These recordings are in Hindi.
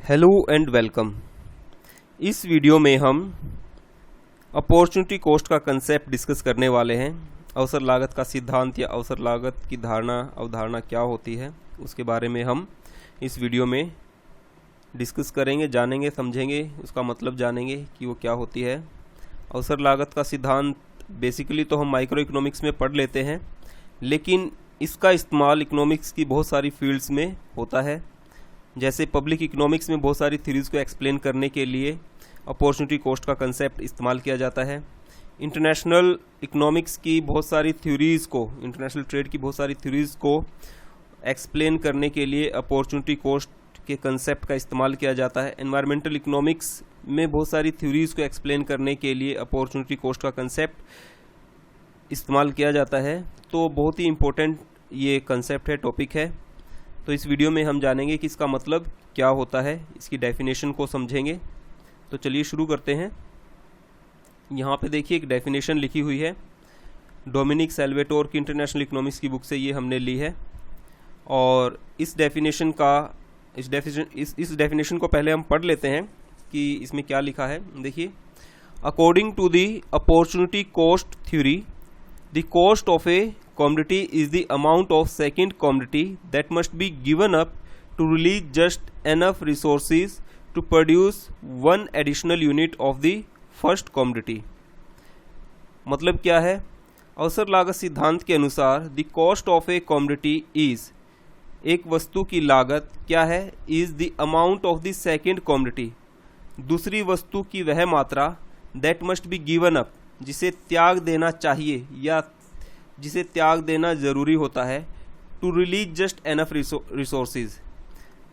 Hello and welcome. इस वीडियो में हम अपॉर्चुनिटी कॉस्ट का कंसेप्ट डिस्कस करने वाले हैं। अवसर लागत का सिद्धांत या अवसर लागत की धारणा अवधारणा क्या होती है उसके बारे में हम इस वीडियो में डिस्कस करेंगे, जानेंगे, समझेंगे, उसका मतलब जानेंगे कि वो क्या होती है। अवसर लागत का सिद्धांत बेसिकली तो हम माइक्रो इकोनॉमिक्स में पढ़ लेते हैं, लेकिन इसका इस्तेमाल इकोनॉमिक्स की बहुत सारी फील्ड्स में होता है। जैसे पब्लिक इकोनॉमिक्स में बहुत सारी थ्योरीज को एक्सप्लेन करने के लिए अपॉर्चुनिटी कॉस्ट का कंसेप्ट इस्तेमाल किया जाता है। इंटरनेशनल इकोनॉमिक्स की बहुत सारी थ्योरीज को, इंटरनेशनल ट्रेड की बहुत सारी थ्योरीज को एक्सप्लेन करने के लिए अपॉर्चुनिटी कॉस्ट के कंसेप्ट का इस्तेमाल किया जाता है। एनवायरमेंटल इकोनॉमिक्स में बहुत सारी थ्योरीज को एक्सप्लेन करने के लिए अपॉर्चुनिटी कॉस्ट का कंसेप्ट इस्तेमाल किया जाता है। तो बहुत ही इम्पोर्टेंट ये कंसेप्ट है, टॉपिक है। तो इस वीडियो में हम जानेंगे कि इसका मतलब क्या होता है, इसकी डेफिनेशन को समझेंगे। तो चलिए शुरू करते हैं। यहाँ पे देखिए एक डेफिनेशन लिखी हुई है, डोमिनिक सैल्वेटोर की इंटरनेशनल इकोनॉमिक्स की बुक से ये हमने ली है। और इस डेफिनेशन को पहले हम पढ़ लेते हैं कि इसमें क्या लिखा है। देखिए, according to the opportunity cost theory, the cost of a commodity is the amount of second commodity that must be given up to release just enough resources to produce one additional unit of the first commodity। मतलब क्या है? अवसर लागत सिद्धांत के अनुसार the cost of a commodity is, एक वस्तु की लागत क्या है? is the amount of the second commodity, दूसरी वस्तु की वह मात्रा that must be given up, जिसे त्याग देना चाहिए या जिसे त्याग देना ज़रूरी होता है, to release just enough resources,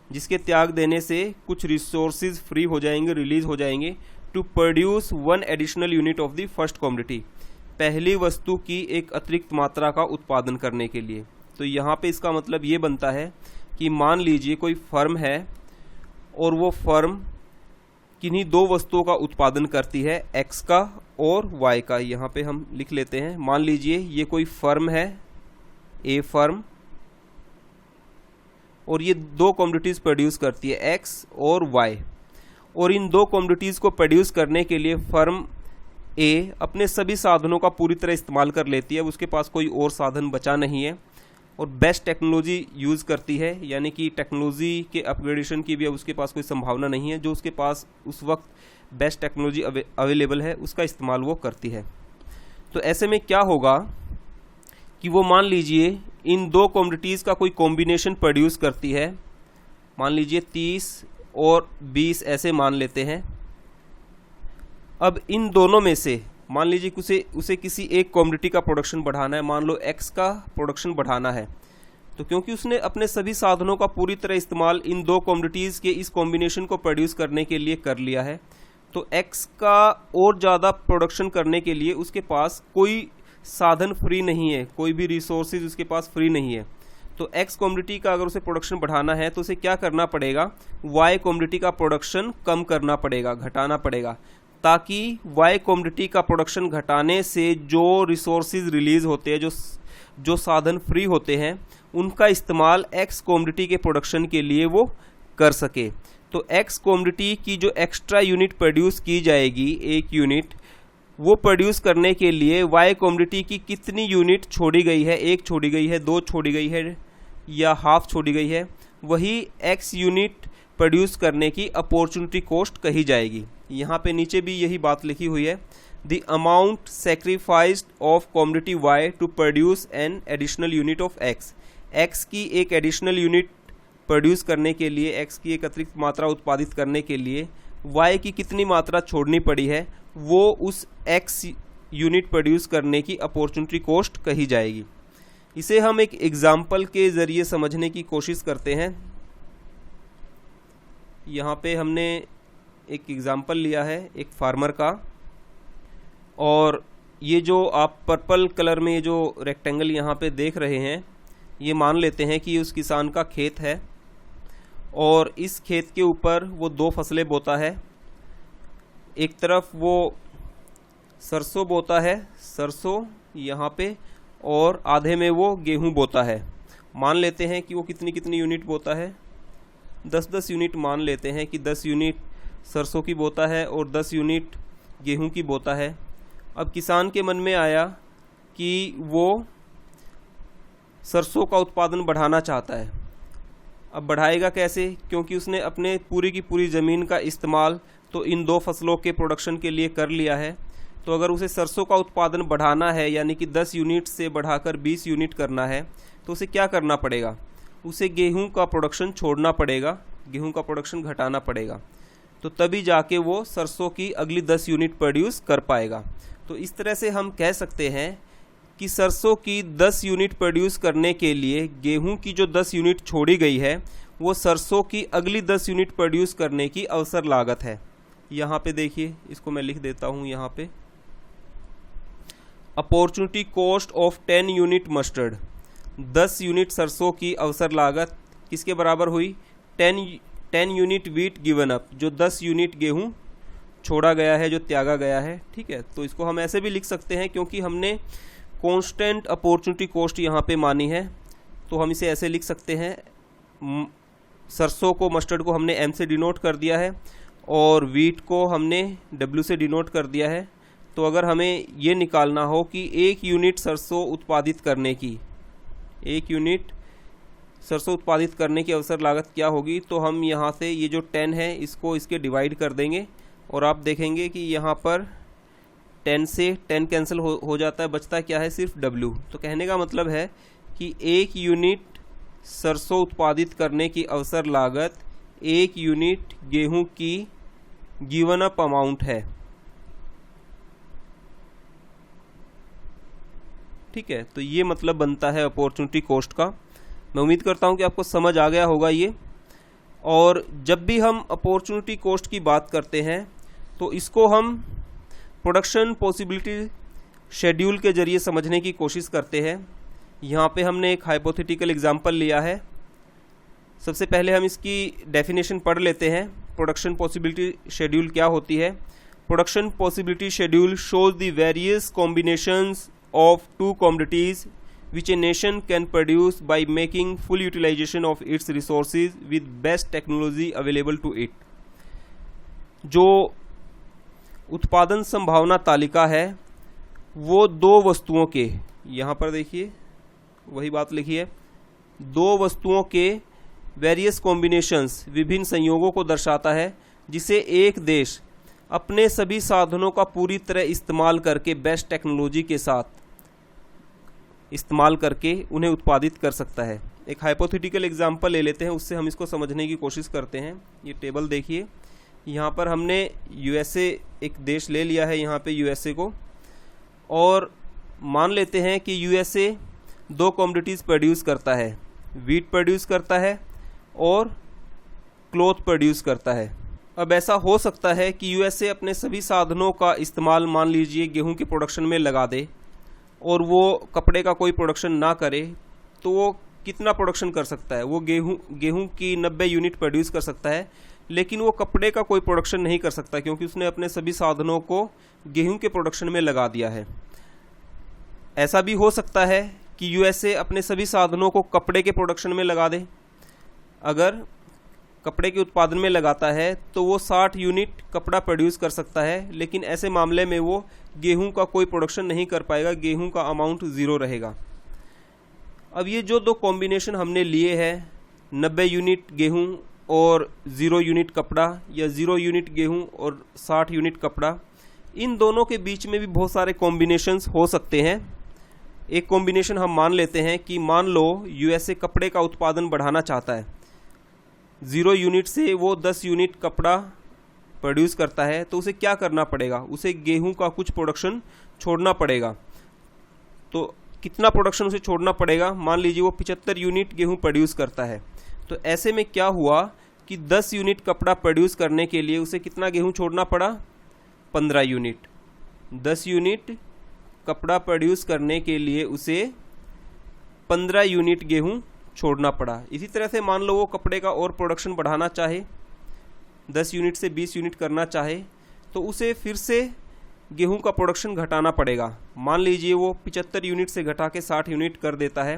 जिसके त्याग देने से कुछ रिसोर्सेज फ्री हो जाएंगे, रिलीज हो जाएंगे, to produce one additional unit of the first commodity, पहली वस्तु की एक अतिरिक्त मात्रा का उत्पादन करने के लिए। तो यहाँ पे इसका मतलब ये बनता है कि मान लीजिए कोई फर्म है और वो फर्म किन्हीं दो वस्तुओं का उत्पादन करती है, एक्स का और वाई का। यहाँ पे हम लिख लेते हैं। मान लीजिए ये कोई फर्म है, ए फर्म, और ये दो कमोडिटीज प्रोड्यूस करती है, एक्स और वाई। और इन दो कमोडिटीज को प्रोड्यूस करने के लिए फर्म ए अपने सभी साधनों का पूरी तरह इस्तेमाल कर लेती है, उसके पास कोई और साधन बचा नहीं है, और बेस्ट टेक्नोलॉजी यूज़ करती है, यानी कि टेक्नोलॉजी के अपग्रेडेशन की भी अब उसके पास कोई संभावना नहीं है। जो उसके पास उस वक्त बेस्ट टेक्नोलॉजी अवेलेबल है उसका इस्तेमाल वो करती है। तो ऐसे में क्या होगा कि वो मान लीजिए इन दो कमोडिटीज़ का कोई कॉम्बिनेशन प्रोड्यूस करती है। मान लीजिए 30 और 20 ऐसे मान लेते हैं। अब इन दोनों में से मान लीजिए उसे किसी एक कमोडिटी का प्रोडक्शन बढ़ाना है, मान लो एक्स का प्रोडक्शन बढ़ाना है। तो क्योंकि उसने अपने सभी साधनों का पूरी तरह इस्तेमाल इन दो कमोडिटीज़ के इस कॉम्बिनेशन को प्रोड्यूस करने के लिए कर लिया है, तो एक्स का और ज़्यादा प्रोडक्शन करने के लिए उसके पास कोई साधन फ्री नहीं है, कोई भी रिसोर्सेज उसके पास फ्री नहीं है। तो एक्स कमोडिटी का अगर उसे प्रोडक्शन बढ़ाना है तो उसे क्या करना पड़ेगा? वाई कमोडिटी का प्रोडक्शन कम करना पड़ेगा, घटाना पड़ेगा, ताकि वाई कमोडिटी का प्रोडक्शन घटाने से जो रिसोर्सेज रिलीज होते हैं, जो साधन फ्री होते हैं, उनका इस्तेमाल एक्स कमोडिटी के प्रोडक्शन के लिए वो कर सके। तो एक्स कमोडिटी की जो एक्स्ट्रा यूनिट प्रोड्यूस की जाएगी, एक यूनिट, वो प्रोड्यूस करने के लिए वाई कमोडिटी की कितनी यूनिट छोड़ी गई है, एक छोड़ी गई है, दो छोड़ी गई है या हाफ छोड़ी गई है, वही एक्स यूनिट प्रोड्यूस करने की अपॉर्चुनिटी कॉस्ट कही जाएगी। यहाँ पे नीचे भी यही बात लिखी हुई है, the amount sacrificed of commodity Y to produce an additional unit of X, X की एक एडिशनल यूनिट प्रोड्यूस करने के लिए, एक्स की एक अतिरिक्त मात्रा उत्पादित करने के लिए वाई की कितनी मात्रा छोड़नी पड़ी है, वो उस एक्स यूनिट प्रोड्यूस करने की अपॉर्चुनिटी कॉस्ट कही जाएगी। इसे हम एक एग्जाम्पल के ज़रिए समझने की कोशिश करते हैं। यहाँ पे हमने एक एग्ज़ाम्पल लिया है एक फार्मर का, और ये जो आप पर्पल कलर में जो रेक्टेंगल यहाँ पे देख रहे हैं, ये मान लेते हैं कि उस किसान का खेत है और इस खेत के ऊपर वो दो फसलें बोता है। एक तरफ वो सरसों बोता है, सरसों यहाँ पे, और आधे में वो गेहूँ बोता है। मान लेते हैं कि वो कितनी यूनिट बोता है, 10-10 यूनिट मान लेते हैं कि 10 यूनिट सरसों की बोता है और 10 यूनिट गेहूं की बोता है। अब किसान के मन में आया कि वो सरसों का उत्पादन बढ़ाना चाहता है। अब बढ़ाएगा कैसे, क्योंकि उसने अपने पूरी की पूरी ज़मीन का इस्तेमाल तो इन दो फसलों के प्रोडक्शन के लिए कर लिया है। तो अगर उसे सरसों का उत्पादन बढ़ाना है, यानी कि 10 यूनिट से बढ़ाकर 20 यूनिट करना है, तो उसे क्या करना पड़ेगा, उसे गेहूं का प्रोडक्शन छोड़ना पड़ेगा, गेहूं का प्रोडक्शन घटाना पड़ेगा। तो तभी जाके वो सरसों की अगली 10 यूनिट प्रोड्यूस कर पाएगा। तो इस तरह से हम कह सकते हैं कि सरसों की 10 यूनिट प्रोड्यूस करने के लिए गेहूं की जो 10 यूनिट छोड़ी गई है वो सरसों की अगली 10 यूनिट प्रोड्यूस करने की अवसर लागत है। यहाँ पे देखिए, इसको मैं लिख देता हूँ यहाँ पे, opportunity cost of 10 unit mustard. 10 unit सरसों की अवसर लागत किसके बराबर हुई, 10 यूनिट वीट गिवन अप, जो 10 यूनिट गेहूं छोड़ा गया है, जो त्यागा गया है। ठीक है, तो इसको हम ऐसे भी लिख सकते हैं, क्योंकि हमने कांस्टेंट अपॉर्चुनिटी कॉस्ट यहाँ पे मानी है, तो हम इसे ऐसे लिख सकते हैं, सरसों को, मस्टर्ड को हमने एम से डिनोट कर दिया है और वीट को हमने डब्ल्यू से डिनोट कर दिया है। तो अगर हमें ये निकालना हो कि 1 यूनिट सरसों उत्पादित करने की, 1 यूनिट सरसों उत्पादित करने की अवसर लागत क्या होगी, तो हम यहाँ से ये जो 10 है इसको इसके डिवाइड कर देंगे और आप देखेंगे कि यहाँ पर 10 से 10 कैंसिल हो जाता है, बचता क्या है, सिर्फ W। तो कहने का मतलब है कि 1 यूनिट सरसों उत्पादित करने की अवसर लागत 1 यूनिट गेहूं की गिवन अप अमाउंट है। ठीक है, तो ये मतलब बनता है अपॉर्चुनिटी कॉस्ट का। मैं उम्मीद करता हूँ कि आपको समझ आ गया होगा ये। और जब भी हम अपॉर्चुनिटी कॉस्ट की बात करते हैं तो इसको हम प्रोडक्शन पॉसिबिलिटी शेड्यूल के ज़रिए समझने की कोशिश करते हैं। यहाँ पे हमने एक हाइपोथेटिकल एग्जांपल लिया है। सबसे पहले हम इसकी डेफिनेशन पढ़ लेते हैं। प्रोडक्शन पॉसिबिलिटी शेड्यूल क्या होती है। Production possibility schedule shows the various combinations of 2 commodities which a nation can produce by making full utilization of its resources with best technology available to it। जो उत्पादन संभावना तालिका है वो 2 वस्तुओं के, यहाँ पर देखिए वही बात लिखी है, 2 वस्तुओं के वेरियस कॉम्बिनेशंस, विभिन्न संयोगों को दर्शाता है, जिसे एक देश अपने सभी साधनों का पूरी तरह इस्तेमाल करके, बेस्ट टेक्नोलॉजी के साथ इस्तेमाल करके उन्हें उत्पादित कर सकता है। एक हाइपोथेटिकल एग्जांपल ले लेते हैं, उससे हम इसको समझने की कोशिश करते हैं। ये टेबल देखिए, यहाँ पर हमने यूएसए एक देश ले लिया है, यहाँ पे यूएसए को, और मान लेते हैं कि यूएसए 2 कमोडिटीज़ प्रोड्यूस करता है, वीट प्रोड्यूस करता है और क्लॉथ प्रोड्यूस करता है। अब ऐसा हो सकता है कि यूएसए अपने सभी साधनों का इस्तेमाल मान लीजिए गेहूं के प्रोडक्शन में लगा दे और वो कपड़े का कोई प्रोडक्शन ना करे, तो वो कितना प्रोडक्शन कर सकता है, वो गेहूं की 90 यूनिट प्रोड्यूस कर सकता है, लेकिन वो कपड़े का कोई प्रोडक्शन नहीं कर सकता, क्योंकि उसने अपने सभी साधनों को गेहूं के प्रोडक्शन में लगा दिया है। ऐसा भी हो सकता है कि यूएसए अपने सभी साधनों को कपड़े के प्रोडक्शन में लगा दे। अगर कपड़े के उत्पादन में लगाता है तो वो 60 यूनिट कपड़ा प्रोड्यूस कर सकता है, लेकिन ऐसे मामले में वो गेहूं का कोई प्रोडक्शन नहीं कर पाएगा, गेहूं का अमाउंट 0 रहेगा। अब ये जो 2 कॉम्बिनेशन हमने लिए हैं, 90 यूनिट गेहूं और 0 यूनिट कपड़ा, या 0 यूनिट गेहूं और 60 यूनिट कपड़ा, इन दोनों के बीच में भी बहुत सारे कॉम्बिनेशंस हो सकते हैं। एक कॉम्बिनेशन हम मान लेते हैं कि मान लो यूएसए कपड़े का उत्पादन बढ़ाना चाहता है, 0 यूनिट से वो 10 यूनिट कपड़ा प्रोड्यूस करता है, तो उसे क्या करना पड़ेगा, उसे गेहूं का कुछ प्रोडक्शन छोड़ना पड़ेगा। तो कितना प्रोडक्शन उसे छोड़ना पड़ेगा, मान लीजिए वो 75 यूनिट गेहूं प्रोड्यूस करता है, तो ऐसे में क्या हुआ कि 10 यूनिट कपड़ा प्रोड्यूस करने के लिए उसे कितना गेहूं छोड़ना पड़ा, 15 यूनिट। 10 यूनिट कपड़ा प्रोड्यूस करने के लिए उसे 15 यूनिट गेहूं छोड़ना पड़ा। इसी तरह से मान लो वो कपड़े का और प्रोडक्शन बढ़ाना चाहे, 10 यूनिट से 20 यूनिट करना चाहे, तो उसे फिर से गेहूं का प्रोडक्शन घटाना पड़ेगा। मान लीजिए वो 75 यूनिट से घटा के 60 यूनिट कर देता है,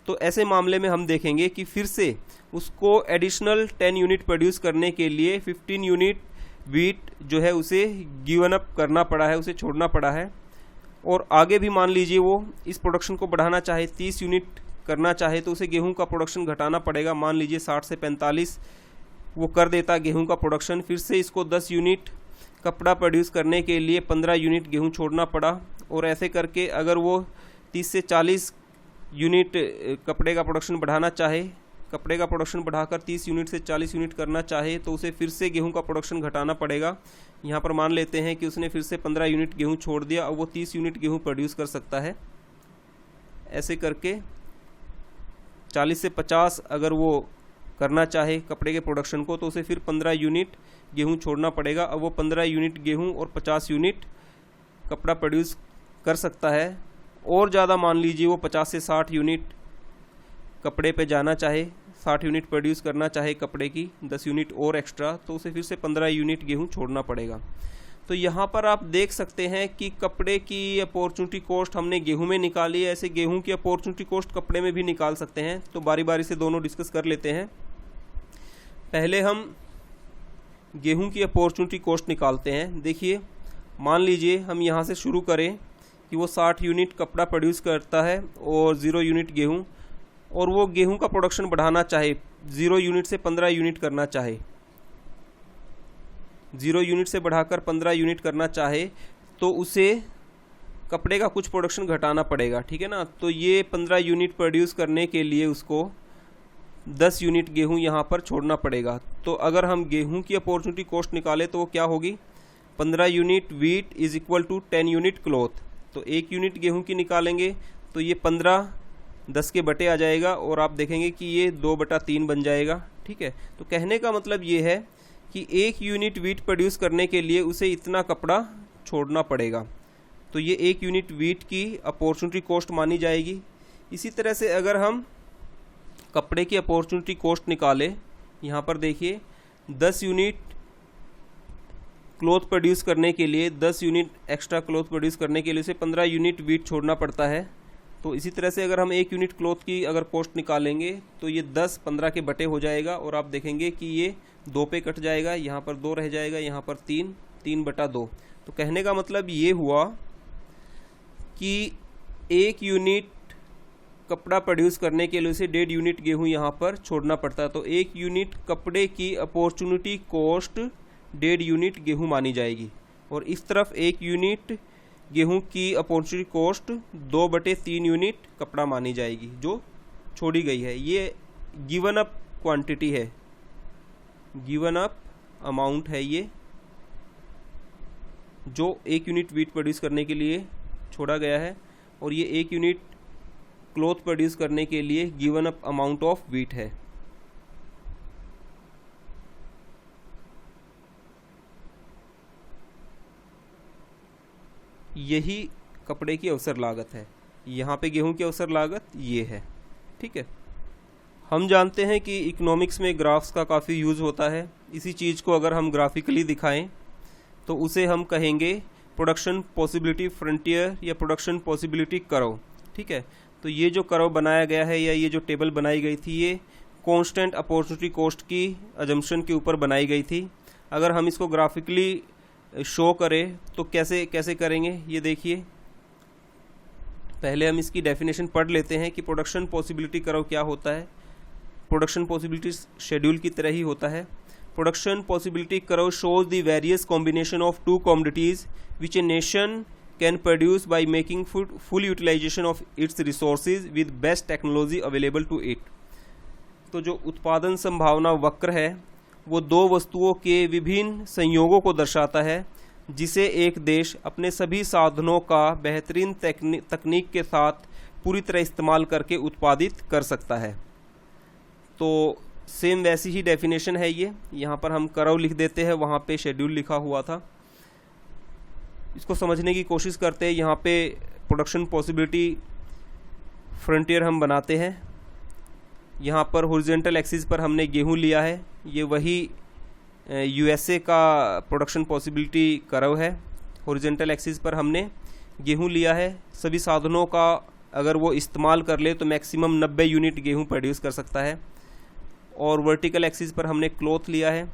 तो ऐसे मामले में हम देखेंगे कि फिर से उसको एडिशनल 10 यूनिट प्रोड्यूस करने के लिए 15 यूनिट वीट जो है उसे गिवन अप करना पड़ा है, उसे छोड़ना पड़ा है। और आगे भी मान लीजिए वो इस प्रोडक्शन को बढ़ाना चाहे, 30 यूनिट करना चाहे, तो उसे गेहूं का प्रोडक्शन घटाना पड़ेगा। मान लीजिए 60 से 45 वो कर देता गेहूं का प्रोडक्शन, फिर से इसको 10 यूनिट कपड़ा प्रोड्यूस करने के लिए 15 यूनिट गेहूं छोड़ना पड़ा। और ऐसे करके अगर वो 30 से 40 यूनिट कपड़े का प्रोडक्शन बढ़ाना चाहे, कपड़े का प्रोडक्शन बढ़ाकर 30 यूनिट से 40 यूनिट करना चाहे, तो उसे फिर से गेहूं का प्रोडक्शन घटाना पड़ेगा। यहाँ पर मान लेते हैं कि उसने फिर से 15 यूनिट गेहूं छोड़ दिया, अब वो 30 यूनिट गेहूं प्रोड्यूस कर सकता है। ऐसे करके 40 से 50 अगर वो करना चाहे कपड़े के प्रोडक्शन को, तो उसे फिर 15 यूनिट गेहूं छोड़ना पड़ेगा। अब वो 15 यूनिट गेहूं और 50 यूनिट कपड़ा प्रोड्यूस कर सकता है। और ज़्यादा मान लीजिए वो 50 से 60 यूनिट कपड़े पे जाना चाहे, 60 यूनिट प्रोड्यूस करना चाहे कपड़े की, 10 यूनिट और एक्स्ट्रा, तो उसे फिर से 15 यूनिट गेहूं छोड़ना पड़ेगा। तो यहाँ पर आप देख सकते हैं कि कपड़े की अपॉर्चुनिटी कॉस्ट हमने गेहूं में निकाली है, ऐसे गेहूं की अपॉर्चुनिटी कॉस्ट कपड़े में भी निकाल सकते हैं। तो बारी बारी से दोनों डिस्कस कर लेते हैं। पहले हम गेहूं की अपॉर्चुनिटी कॉस्ट निकालते हैं। देखिए, मान लीजिए हम यहाँ से शुरू करें कि वो 60 यूनिट कपड़ा प्रोड्यूस करता है और 0 यूनिट गेहूं, और वो गेहूं का प्रोडक्शन बढ़ाना चाहे, 0 यूनिट से 15 यूनिट करना चाहे, 0 यूनिट से बढ़ाकर 15 यूनिट करना चाहे, तो उसे कपड़े का कुछ प्रोडक्शन घटाना पड़ेगा, ठीक है ना। तो ये 15 यूनिट प्रोड्यूस करने के लिए उसको 10 यूनिट गेहूं यहाँ पर छोड़ना पड़ेगा। तो अगर हम गेहूं की अपॉर्चुनिटी कॉस्ट निकालें तो वो क्या होगी, 15 unit wheat is equal to 10 unit cloth. तो 1 यूनिट गेहूं की निकालेंगे तो ये 15 10 के बटे आ जाएगा, और आप देखेंगे कि ये 2/3 बन जाएगा, ठीक है। तो कहने का मतलब ये है कि 1 यूनिट वीट प्रोड्यूस करने के लिए उसे इतना कपड़ा छोड़ना पड़ेगा। तो ये 1 यूनिट वीट की अपॉर्चुनिटी कॉस्ट मानी जाएगी। इसी तरह से अगर हम कपड़े की अपॉर्चुनिटी कॉस्ट निकालें, यहाँ पर देखिए 10 यूनिट क्लॉथ प्रोड्यूस करने के लिए, 10 यूनिट एक्स्ट्रा क्लॉथ प्रोड्यूस करने के लिए उसे 15 यूनिट वीट छोड़ना पड़ता है। तो इसी तरह से अगर हम 1 यूनिट क्लॉथ की अगर कॉस्ट निकालेंगे तो ये 10 15 के बटे हो जाएगा, और आप देखेंगे कि ये 2 पे कट जाएगा, यहाँ पर 2 रह जाएगा, यहाँ पर 3/2। तो कहने का मतलब ये हुआ कि 1 यूनिट कपड़ा प्रोड्यूस करने के लिए उसे 1.5 यूनिट गेहूं यहाँ पर छोड़ना पड़ता है। तो 1 यूनिट कपड़े की अपॉर्चुनिटी कॉस्ट 1.5 यूनिट गेहूं मानी जाएगी, और इस तरफ 1 यूनिट गेहूं की अपॉर्चुनिटी कॉस्ट 2/3 यूनिट कपड़ा मानी जाएगी जो छोड़ी गई है। ये गिवन अप क्वांटिटी है, गिवन अप अमाउंट है ये, जो 1 यूनिट वीट प्रोड्यूस करने के लिए छोड़ा गया है, और ये 1 यूनिट क्लॉथ प्रोड्यूस करने के लिए given up amount of wheat है। यही कपड़े की अवसर लागत है। यहाँ पे गेहूं की अवसर लागत ये है, ठीक है। हम जानते हैं कि इकोनॉमिक्स में ग्राफ्स का काफ़ी यूज़ होता है। इसी चीज़ को अगर हम ग्राफिकली दिखाएं तो उसे हम कहेंगे प्रोडक्शन पॉसिबिलिटी फ्रंटियर या प्रोडक्शन पॉसिबिलिटी कर्व, ठीक है। तो ये जो कर्व बनाया गया है या ये जो टेबल बनाई गई थी, ये कांस्टेंट अपॉर्चुनिटी कॉस्ट की अजम्पशन के ऊपर बनाई गई थी। अगर हम इसको ग्राफिकली शो करें तो कैसे करेंगे, ये देखिए। पहले हम इसकी डेफिनेशन पढ़ लेते हैं कि प्रोडक्शन पॉसिबिलिटी कर्व क्या होता है। प्रोडक्शन पॉसिबिलिटी शेड्यूल की तरह ही होता है। Production possibility curve shows the various combination of 2 commodities which a nation can produce by making full utilization of its resources with best technology available to it। तो जो उत्पादन संभावना वक्र है वो 2 वस्तुओं के विभिन्न संयोगों को दर्शाता है जिसे एक देश अपने सभी साधनों का बेहतरीन तकनीक के साथ पूरी तरह इस्तेमाल करके उत्पादित कर सकता है। तो सेम वैसी ही डेफिनेशन है ये। यहाँ पर हम कर्व लिख देते हैं, वहाँ पे शेड्यूल लिखा हुआ था। इसको समझने की कोशिश करते हैं। यहाँ पे प्रोडक्शन पॉसिबिलिटी फ्रंटियर हम बनाते हैं। यहाँ पर हॉरिजॉन्टल एक्सिस पर हमने गेहूं लिया है, ये वही यूएसए का प्रोडक्शन पॉसिबिलिटी कर्व है। हॉरिजॉन्टल एक्सिस पर हमने गेहूं लिया है। सभी साधनों का अगर वो इस्तेमाल कर ले तो मैक्सिमम 90 यूनिट गेहूं प्रोड्यूस कर सकता है। और वर्टिकल एक्सिस पर हमने क्लॉथ लिया है।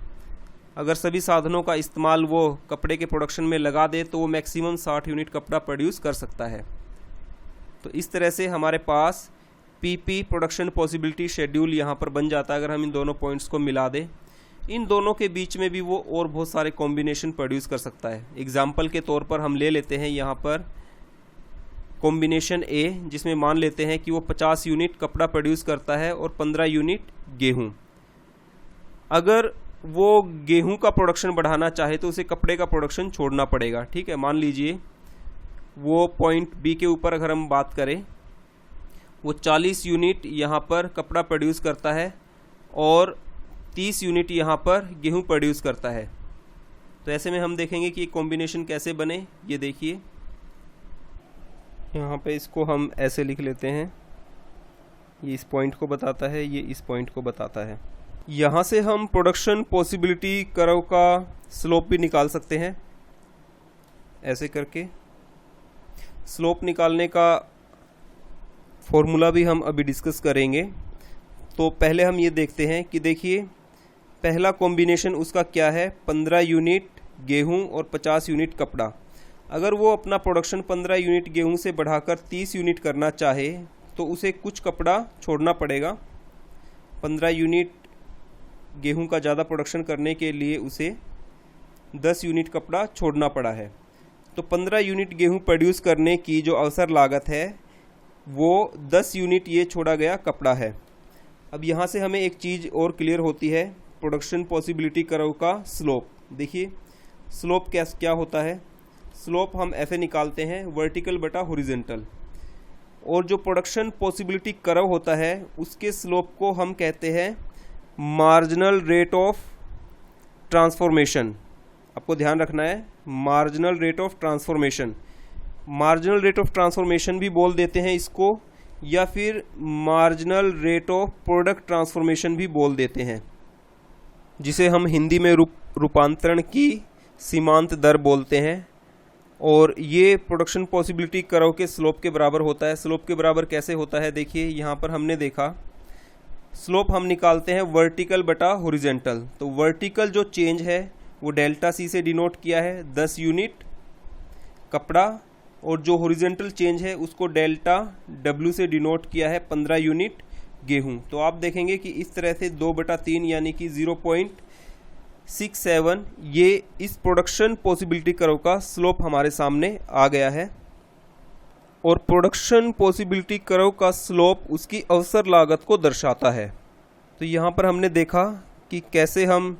अगर सभी साधनों का इस्तेमाल वो कपड़े के प्रोडक्शन में लगा दे तो वो मैक्सिमम 60 यूनिट कपड़ा प्रोड्यूस कर सकता है। तो इस तरह से हमारे पास पीपी प्रोडक्शन पॉसिबिलिटी शेड्यूल यहाँ पर बन जाता है अगर हम इन दोनों पॉइंट्स को मिला दें। इन दोनों के बीच में भी वो और बहुत सारे कॉम्बिनेशन प्रोड्यूस कर सकता है। एग्जाम्पल के तौर पर हम ले लेते हैं यहाँ पर कॉम्बिनेशन ए, जिसमें मान लेते हैं कि वो 50 यूनिट कपड़ा प्रोड्यूस करता है और 15 यूनिट गेहूँ। अगर वो गेहूं का प्रोडक्शन बढ़ाना चाहे तो उसे कपड़े का प्रोडक्शन छोड़ना पड़ेगा। ठीक है, मान लीजिए वो पॉइंट बी के ऊपर अगर हम बात करें, वो 40 यूनिट यहाँ पर कपड़ा प्रोड्यूस करता है और 30 यूनिट यहाँ पर गेहूं प्रोड्यूस करता है। तो ऐसे में हम देखेंगे कि ये कॉम्बिनेशन कैसे बने। ये देखिए यहाँ पे इसको हम ऐसे लिख लेते हैं, ये इस पॉइंट को बताता है, ये इस पॉइंट को बताता है। यहाँ से हम प्रोडक्शन पॉसिबिलिटी कर्व का स्लोप भी निकाल सकते हैं। ऐसे करके स्लोप निकालने का फॉर्मूला भी हम अभी डिस्कस करेंगे। तो पहले हम ये देखते हैं कि देखिए पहला कॉम्बिनेशन उसका क्या है, 15 यूनिट गेहूं और 50 यूनिट कपड़ा। अगर वो अपना प्रोडक्शन 15 यूनिट गेहूं से बढ़ाकर 30 यूनिट करना चाहे तो उसे कुछ कपड़ा छोड़ना पड़ेगा। 15 यूनिट गेहूं का ज़्यादा प्रोडक्शन करने के लिए उसे 10 यूनिट कपड़ा छोड़ना पड़ा है। तो 15 यूनिट गेहूं प्रोड्यूस करने की जो अवसर लागत है वो 10 यूनिट ये छोड़ा गया कपड़ा है। अब यहाँ से हमें एक चीज़ और क्लियर होती है, प्रोडक्शन पॉसिबिलिटी कर्व का स्लोप। देखिए स्लोप क्या होता है, स्लोप हम ऐसे निकालते हैं वर्टिकल बटा हॉरिजॉन्टल। और जो प्रोडक्शन पॉसिबिलिटी कर्व होता है उसके स्लोप को हम कहते हैं मार्जिनल रेट ऑफ ट्रांसफॉर्मेशन। आपको ध्यान रखना है, marginal rate of transformation. Marginal rate of transformation भी बोल देते हैं इसको, या फिर marginal rate of product transformation भी बोल देते हैं, जिसे हम हिंदी में रूपांतरण की सीमांत दर बोलते हैं। और ये प्रोडक्शन पॉसिबिलिटी कर्व के स्लोप के बराबर होता है। स्लोप के बराबर कैसे होता है, देखिए यहाँ पर हमने देखा स्लोप हम निकालते हैं वर्टिकल बटा हॉरिजॉन्टल। तो वर्टिकल जो चेंज है वो डेल्टा सी से डिनोट किया है 10 यूनिट कपड़ा, और जो हॉरिजॉन्टल चेंज है उसको डेल्टा डब्ल्यू से डिनोट किया है 15 यूनिट गेहूं। तो आप देखेंगे कि इस तरह से 2/3 यानी कि 0.67 ये इस प्रोडक्शन पॉसिबिलिटी कर्व का स्लोप हमारे सामने आ गया है। और प्रोडक्शन पॉसिबिलिटी कर्व का स्लोप उसकी अवसर लागत को दर्शाता है। तो यहाँ पर हमने देखा कि कैसे हम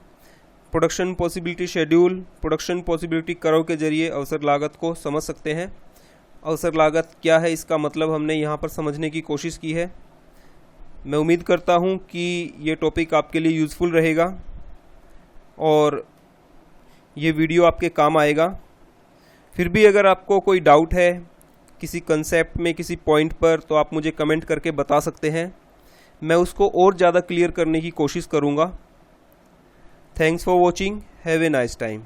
production possibility schedule, production possibility curve के जरिए अवसर लागत को समझ सकते हैं। अवसर लागत क्या है इसका मतलब हमने यहाँ पर समझने की कोशिश की है। मैं उम्मीद करता हूँ कि ये टॉपिक आपके लिए यूज़फुल रहेगा और ये वीडियो आपके काम आएगा। फिर भी अगर आपको कोई डाउट है किसी कंसेप्ट में, किसी पॉइंट पर, तो आप मुझे कमेंट करके बता सकते हैं, मैं उसको और ज़्यादा क्लियर करने की कोशिश करूँगा। Thanks for watching, have a nice time.